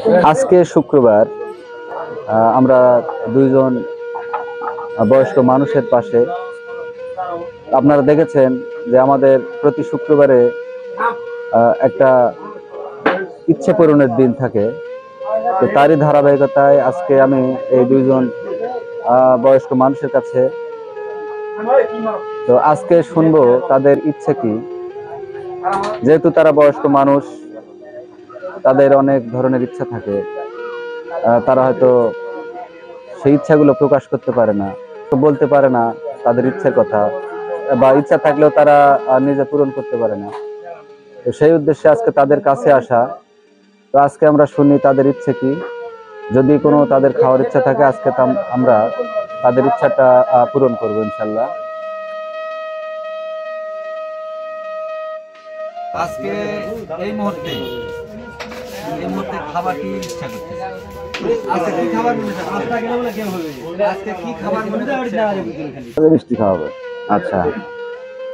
আজকে শুক্রবার আমরা দুইজন বয়স্ক মানুষের পাশে। আপনারা দেখেছেন যে আমাদের প্রতি শুক্রবারে একটা ইচ্ছে পূরণের দিন থাকে। তো তারই ধারাবাহিকতায় আজকে আমি এই দুইজন বয়স্ক মানুষের কাছে, তো আজকে শুনবো তাদের ইচ্ছে কি। যেহেতু তারা বয়স্ক মানুষ, তাদের অনেক ধরনের ইচ্ছা থাকে। তারা হয়তো সেই ইচ্ছাগুলো প্রকাশ করতে পারে না, বলতে পারে না তাদের ইচ্ছের কথা, বা ইচ্ছা থাকলেও তারা নিজে পূরণ করতে পারে না। তো সেই উদ্দেশ্যে আজকে তাদের কাছে আসা। তো আজকে আমরা শুনি তাদের ইচ্ছে কি। যদি কোনো তাদের খাওয়ার ইচ্ছা থাকে, আজকে আমরা তাদের ইচ্ছাটা পূরণ করবো ইনশাল্লাহ। আজকে এই মুহূর্তে খাবার কি ইচ্ছা করছে? আজকে কি খাবার মনে হচ্ছে? আজকে কি খাবার মনে হচ্ছে? মিষ্টি খাওয়া হবে। আচ্ছা,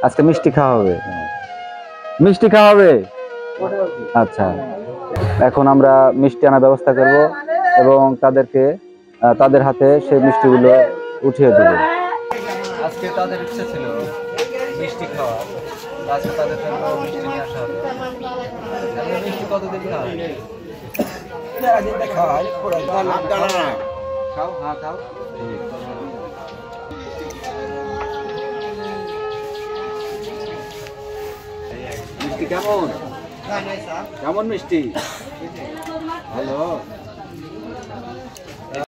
আজকে মিষ্টি খাওয়া হবে। মিষ্টি খাওয়া হবে। আচ্ছা, এখন আমরা মিষ্টি আনার ব্যবস্থা করব এবং তাদেরকে তাদের হাতে সেই মিষ্টিগুলো উঠিয়ে দেব। আজকে তাদের ইচ্ছা ছিল মিষ্টি খাওয়া, আজকে তাদের জন্য মিষ্টি নিয়ে আসা হবে। মিষ্টি কতদিন খাও? হ্যাঁ, খাও। মিষ্টি কেমন? কেমন মিষ্টি? ভালো।